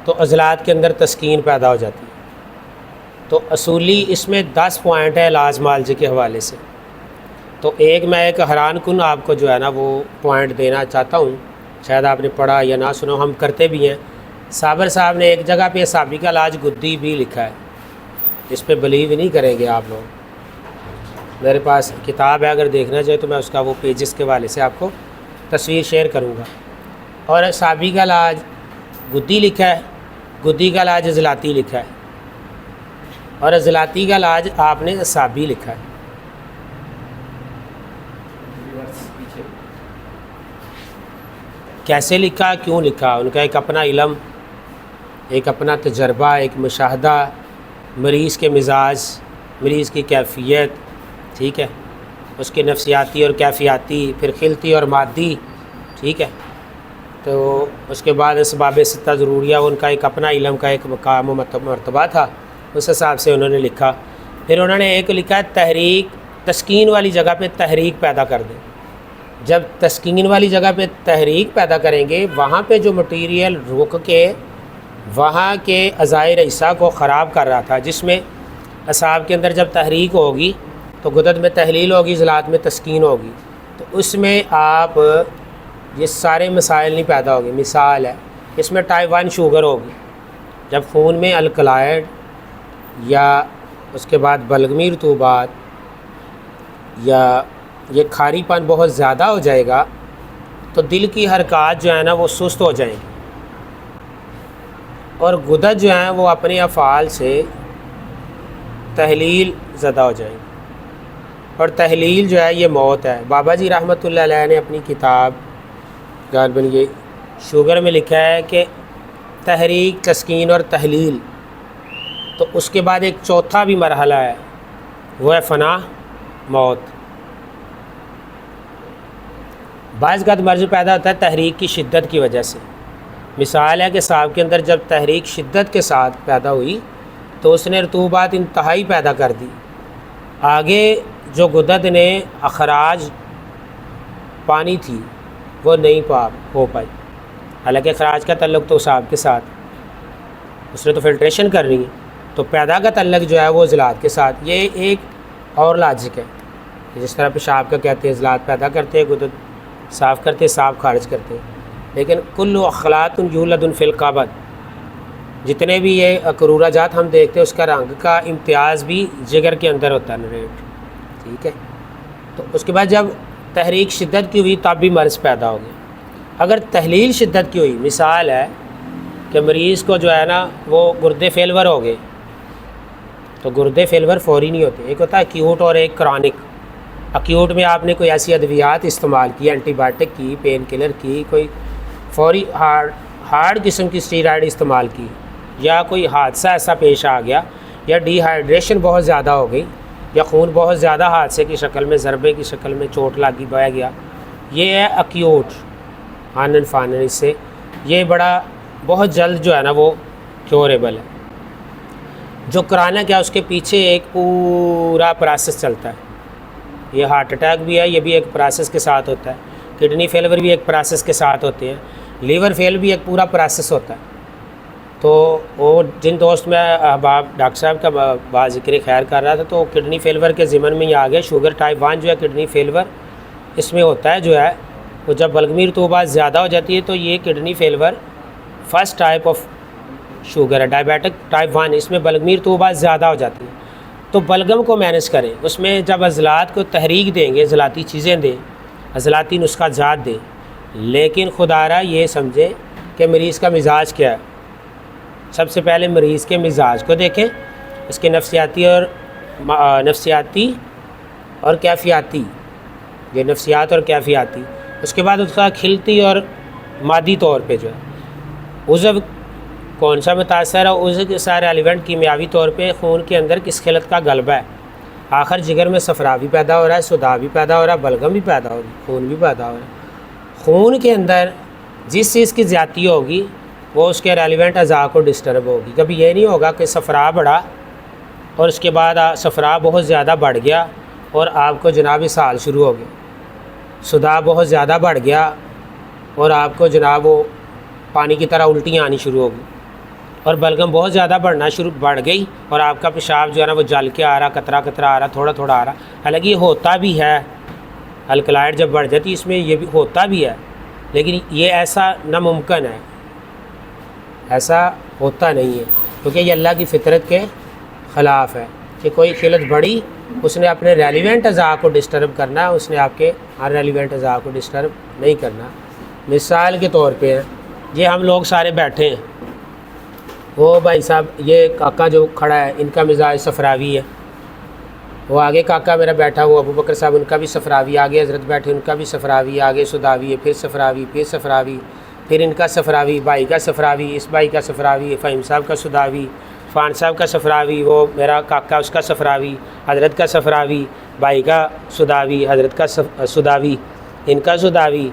تو عضلات کے اندر تسکین پیدا ہو جاتی ہے۔ تو اصولی اس میں 10 پوائنٹ ہے علاج معالجے کے حوالے سے۔ تو میں ایک حیران کن آپ کو جو ہے نا وہ پوائنٹ دینا چاہتا ہوں، شاید آپ نے پڑھا یا نہ سنا، ہم کرتے بھی ہیں۔ صابر صاحب نے ایک جگہ پہ اعصابی کا علاج گدی بھی لکھا ہے، اس پہ بلیو ہی نہیں کریں گے آپ لوگ۔ میرے پاس کتاب ہے، اگر دیکھنا چاہے تو میں اس کا وہ پیجز کے حوالے سے آپ کو تصویر شیئر کروں گا۔ اور اعصابی کا علاج گدی لکھا ہے، گدی کا علاج عضلاتی لکھا ہے، اور عضلاتی کا علاج آپ نے اعصابی لکھا ہے۔ کیسے لکھا، کیوں لکھا، ان کا ایک اپنا علم، ایک اپنا تجربہ، ایک مشاہدہ، مریض کے مزاج، مریض کی کیفیت، ٹھیک ہے، اس کے نفسیاتی اور کیفیاتی، پھر خلطی اور مادی، ٹھیک ہے۔ تو اس کے بعد اسباب ستہ ضروریہ، ان کا ایک اپنا علم کا ایک مقام و مرتبہ تھا، اس حساب سے انہوں نے لکھا۔ پھر انہوں نے ایک لکھا ہے تحریک، تسکین والی جگہ پہ تحریک پیدا کر دیں۔ جب تسکین والی جگہ پہ تحریک پیدا کریں گے، وہاں پہ جو مٹیریل رک کے وہاں کے اعضائے رئیسہ کو خراب کر رہا تھا، جس میں اعصاب کے اندر جب تحریک ہوگی تو غدد میں تحلیل ہوگی، عضلات میں تسکین ہوگی، تو اس میں آپ یہ سارے مسائل نہیں پیدا ہوگی۔ مثال ہے، اس میں ٹائپ 1 شوگر ہوگی، جب خون میں الکلائڈ یا اس کے بعد بلغمی رطوبات یا یہ کھاری پن بہت زیادہ ہو جائے گا تو دل کی حرکات جو ہے نا وہ سست ہو جائیں گی، اور غدد جو ہیں وہ اپنے افعال سے تحلیل زدہ ہو جائیں گی، اور تحلیل جو ہے یہ موت ہے۔ بابا جی رحمۃ اللہ علیہ نے اپنی کتاب غالباً یہ شوگر میں لکھا ہے کہ تحریک، تسکین اور تحلیل، تو اس کے بعد ایک چوتھا بھی مرحلہ ہے، وہ ہے فنا، موت۔ بعض کا مرض پیدا ہوتا ہے تحریک کی شدت کی وجہ سے۔ مثال ہے کہ صاحب کے اندر جب تحریک شدت کے ساتھ پیدا ہوئی تو اس نے رطوبات انتہائی پیدا کر دی، آگے جو غدد نے اخراج پانی تھی وہ نہیں ہو پائی، حالانکہ اخراج کا تعلق تو صاحب کے ساتھ، اس نے تو فلٹریشن کر رہی ہے، تو پیدا کا تعلق جو ہے وہ عضلات کے ساتھ۔ یہ ایک اور لاجک ہے، جس طرح پیشاب کا کہتے ہیں عضلات پیدا کرتے ہیں، غدد صاف کرتے، صاف خارج کرتے ہیں، لیکن کل اخلاط یولد فی القبض، جتنے بھی یہ قرورہ جات ہم دیکھتے ہیں اس کا رنگ کا امتیاز بھی جگر کے اندر ہوتا ہے، نریٹ، ٹھیک ہے۔ تو اس کے بعد جب تحریک شدت کی ہوئی تب بھی مرض پیدا ہو گیا۔ اگر تحلیل شدت کی ہوئی، مثال ہے کہ مریض کو جو ہے نا وہ گردے فیلور ہو گئے، تو گردے فیلور فوری نہیں ہوتے، ایک ہوتا ہے ایکیوٹ اور ایک کرونک۔ ایکیوٹ میں آپ نے کوئی ایسی ادویات استعمال کی، اینٹی بائیوٹک کی، پین کلر کی، کوئی فوری ہارڈ قسم کی اسٹیرائڈ استعمال کی، یا کوئی حادثہ ایسا پیش آ گیا، یا ڈی ہائیڈریشن بہت زیادہ ہو گئی، یا خون بہت زیادہ حادثے کی شکل میں، ضربے کی شکل میں چوٹ لگی، بہہ گیا، یہ ہے ایکیوٹ آنن فانن۔ اس سے یہ بڑا بہت جلد جو ہے نا وہ کیوریبل ہے۔ جو کرانک ہے اس کے پیچھے ایک پورا پروسیس چلتا ہے، یہ ہارٹ اٹیک بھی ہے، یہ بھی ایک پروسیس کے ساتھ ہوتا ہے، کڈنی فیلور بھی ایک پروسیس کے ساتھ ہوتے ہیں، لیور فیل بھی ایک پورا پروسیس ہوتا ہے۔ تو وہ جن دوست میں احباب ڈاکٹر صاحب کا بات ذکر خیر کر رہا تھا، تو کڈنی فیلور کے ضمن میں یہ آ گیا، شوگر ٹائپ 1 جو ہے کڈنی فیلور، اس میں ہوتا ہے جو ہے وہ جب بلغمی رطوبات زیادہ ہو جاتی ہے تو یہ kidney failure first type of sugar ہے، ڈائبیٹک ٹائپ 1، اس میں بلغمی رطوبات زیادہ ہو جاتی ہے۔ تو بلغم کو مینیج کریں، اس میں جب عضلات کو تحریک دیں گے، عضلاتی چیزیں دیں، عضلاتی نسخہ جات دیں، لیکن خدارہ یہ سمجھیں کہ مریض کا مزاج کیا ہے۔ سب سے پہلے مریض کے مزاج کو دیکھیں، اس کے نفسیاتی اور کیفیاتی، یہ نفسیات اور کیفیاتی، اس کے بعد اس کا خلطی اور مادی طور پہ جو ہے عضو کون سا متاثر ہے، عضو کے سارے ایلیمنٹ کیمیاوی طور پہ خون کے اندر کس خلط کا غلبہ ہے۔ آخر جگر میں صفرا بھی پیدا ہو رہا ہے، صداع بھی پیدا ہو رہا ہے، بلغم بھی پیدا ہو رہا ہے، خون بھی پیدا ہو رہا ہے۔ خون کے اندر جس چیز کی زیادتی ہوگی وہ اس کے ریلیونٹ اعضاء کو ڈسٹرب ہوگی۔ کبھی یہ نہیں ہوگا کہ صفرا بڑھا اور اس کے بعد صفرا بہت زیادہ بڑھ گیا اور آپ کو جناب اسہال شروع ہو گیا، صداع بہت زیادہ بڑھ گیا اور آپ کو جناب وہ پانی کی طرح الٹیاں آنی شروع ہو گئی۔ اور بلغم بہت زیادہ بڑھ گئی اور آپ کا پیشاب جو ہے نا وہ جل کے آ رہا، قطرہ قطرہ آ رہا، تھوڑا تھوڑا آ رہا. حالانکہ یہ ہوتا بھی ہے، الکلائڈ جب بڑھ جاتی اس میں یہ بھی ہوتا بھی ہے، لیکن یہ ایسا ناممکن ہے، ایسا ہوتا نہیں ہے، کیونکہ یہ اللہ کی فطرت کے خلاف ہے کہ کوئی خلت بڑھی اس نے اپنے ریلیونٹ اعضاء کو ڈسٹرب کرنا ہے، اس نے آپ کے ان ریلیونٹ اعضاء کو ڈسٹرب نہیں کرنا. مثال کے طور پہ یہ ہم لوگ سارے بیٹھے ہیں، وہ بھائی صاحب یہ کاکا جو کھڑا ہے ان کا مزاج صفراوی ہے، وہ آگے کاکا میرا بیٹھا ہوا ابو بکر صاحب ان کا بھی صفراوی، آگے حضرت بیٹھے ان کا بھی صفراوی، آگے سداوی ہے، پھر صفراوی، پھر صفراوی، پھر ان کا صفراوی، بھائی کا صفراوی، اس بھائی کا صفراوی، فہیم صاحب کا سداوی، فان صاحب کا صفراوی، وہ میرا کاکا اس کا صفراوی، حضرت کا صفراوی، بھائی کا سداوی، حضرت کا سداوی، ان کا سداوی،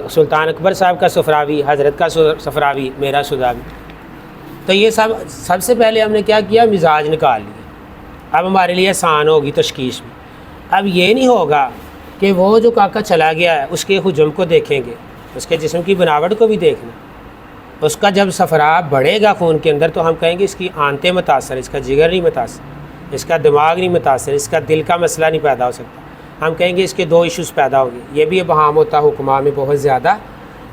سلطان اکبر صاحب کا صفراوی، حضرت کا صفراوی، میرا سداوی. تو یہ سب سے پہلے ہم نے کیا کیا؟ مزاج نکال لیا. اب ہمارے لیے آسان ہوگی تشخیص میں. اب یہ نہیں ہوگا کہ وہ جو کاکا چلا گیا ہے اس کے حجم کو دیکھیں گے، اس کے جسم کی بناوٹ کو بھی دیکھنا. اس کا جب صفرا بڑھے گا خون کے اندر تو ہم کہیں گے اس کی آنتیں متاثر، اس کا جگر نہیں متاثر، اس کا دماغ نہیں متاثر، اس کا دل کا مسئلہ نہیں پیدا ہو سکتا. ہم کہیں گے اس کے 2 ایشوز پیدا ہو گئے. یہ بھی ابہام ہوتا ہے حکماء میں بہت زیادہ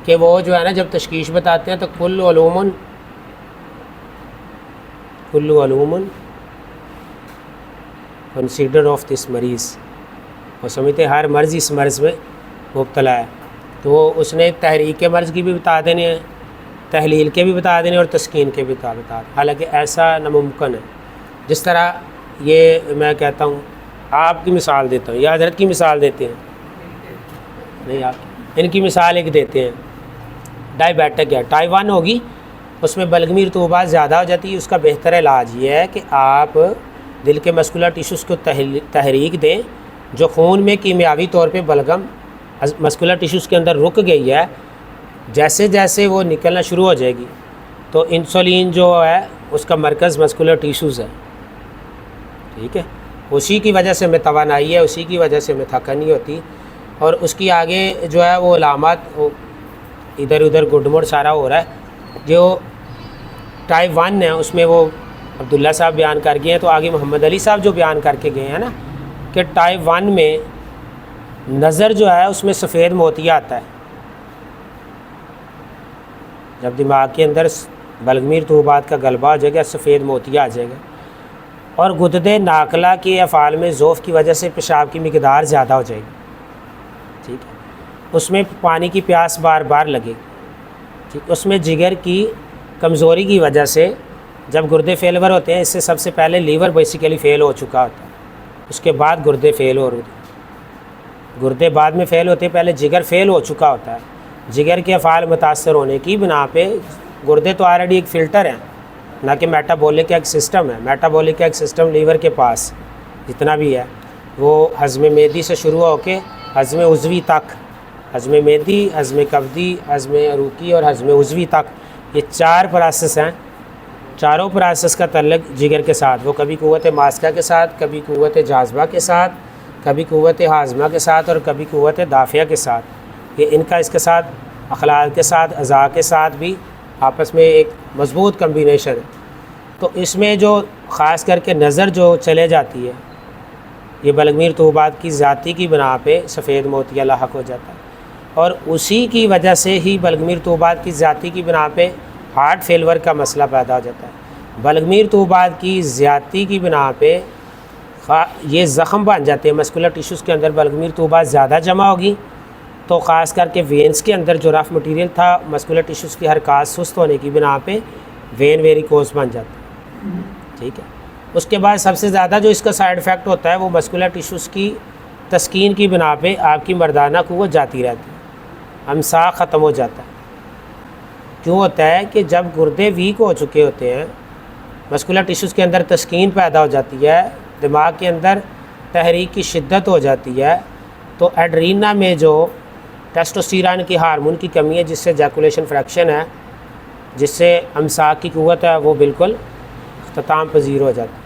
کہ وہ جو ہے نا جب تشخیص بتاتے ہیں تو کل علوم کنسیڈر آف دس مریض، وہ سمجھتے ہر مرض اس مرض میں مبتلا ہے. تو اس نے تحریک کے مرض کی بھی بتا دینے ہیں، تحلیل کے بھی بتا دینے اور تسکین کے بھی بتا دینے. حالانکہ ایسا ناممکن ہے. جس طرح یہ میں کہتا ہوں، آپ کی مثال دیتا ہوں یا حضرت کی مثال دیتے ہیں، نہیں آپ ان کی مثال ایک دیتے ہیں. ڈائبیٹک ہے، ٹائپ 1 ہوگی، اس میں بلغمی رطوبات زیادہ ہو جاتی ہے. اس کا بہتر علاج یہ ہے کہ آپ دل کے مسکولر ٹیشوز کو تحریک دیں. جو خون میں کیمیاوی طور پہ بلغم مسکولر ٹیشوز کے اندر رک گئی ہے، جیسے جیسے وہ نکلنا شروع ہو جائے گی تو انسولین جو ہے اس کا مرکز مسکولر ٹیشوز ہے. ٹھیک ہے، اسی کی وجہ سے میں توانائی ہے، اسی کی وجہ سے میں تھکن نہیں ہوتی. اور اس کی آگے جو ہے وہ علامات ادھر ادھر گڈموڑ سارا ہو رہا ہے. جو ٹائپ 1 ہے اس میں وہ عبداللہ صاحب بیان کر گئے ہیں، تو آگے محمد علی صاحب جو بیان کر کے گئے ہیں نا کہ ٹائپ 1 میں نظر جو ہے اس میں سفید موتیا آتا ہے. جب دماغ کے اندر بلغمی رطوبات کا غلبہ ہو جائے گا سفید موتیا آ جائے گا. اور غدد ناقلہ کے افعال میں ذوف کی وجہ سے پیشاب کی مقدار زیادہ ہو جائے گی. ٹھیک ہے، اس میں پانی کی پیاس بار بار لگے گی. ٹھیک، اس میں جگر کی کمزوری کی وجہ سے جب گردے فیلور ہوتے ہیں، اس سے سب سے پہلے لیور بیسیکلی فیل ہو چکا ہوتا ہے، اس کے بعد گردے فیل ہو رہے ہیں. گردے بعد میں فیل ہوتے ہیں، پہلے جگر فیل ہو چکا ہوتا ہے. جگر کے افعال متاثر ہونے کی بنا پہ گردے تو آلریڈی ایک فلٹر ہیں، نہ کہ میٹابولک ایک سسٹم ہے. میٹابولک ایک سسٹم لیور کے پاس جتنا بھی ہے وہ ہضم معدی سے شروع ہو کے ہضم عضوی تک، ہضم معدی، ہضم کبدی، ہضم عروقی اور ہضم عضوی تک، یہ 4 پروسیس ہیں. چاروں پروسیس کا تعلق جگر کے ساتھ، وہ کبھی قوت ماسکہ کے ساتھ، کبھی قوت جاذبہ کے ساتھ، کبھی قوت ہاضمہ کے ساتھ اور کبھی قوت دافعہ کے ساتھ. یہ ان کا اس کے ساتھ اخلاق کے ساتھ، اعضاء کے ساتھ بھی آپس میں ایک مضبوط کمبینیشن ہے. تو اس میں جو خاص کر کے نظر جو چلے جاتی ہے، یہ بلغمی رطوبات کی ذاتی کی بنا پہ سفید موتیا لاحق ہو جاتا ہے. اور اسی کی وجہ سے ہی بلغمی رطوبات کی ذاتی کی بنا پہ ہارٹ فیلور کا مسئلہ پیدا ہو جاتا ہے. بلغمی رطوبات کی زیادتی کی بنا پہ یہ زخم بن جاتے ہیں مسکولر ٹیشوز کے اندر. بلغمی رطوبات زیادہ جمع ہوگی تو خاص کر کے وینز کے اندر جو رف مٹیریل تھا مسکولر ٹیشوز کی حرکات سست ہونے کی بنا پہ وین ویریکوز بن جاتا ہے. ٹھیک ہے، اس کے بعد سب سے زیادہ جو اس کا سائیڈ افیکٹ ہوتا ہے وہ مسکولر ٹیشوز کی تسکین کی بنا پہ آپ کی مردانہ قوت جاتی رہتی ہے، امساک ختم ہو جاتا ہے. کیوں ہوتا ہے کہ جب گردے ویک ہو چکے ہوتے ہیں، مسکولر ٹیشوز کے اندر تسکین پیدا ہو جاتی ہے، دماغ کے اندر تحریک کی شدت ہو جاتی ہے، تو ایڈرینا میں جو ٹیسٹوسٹیرون کی ہارمون کی کمی ہے، جس سے ایجیکولیشن فریکشن ہے، جس سے امساک کی قوت ہے، وہ بالکل اختتام پذیر ہو جاتی ہے.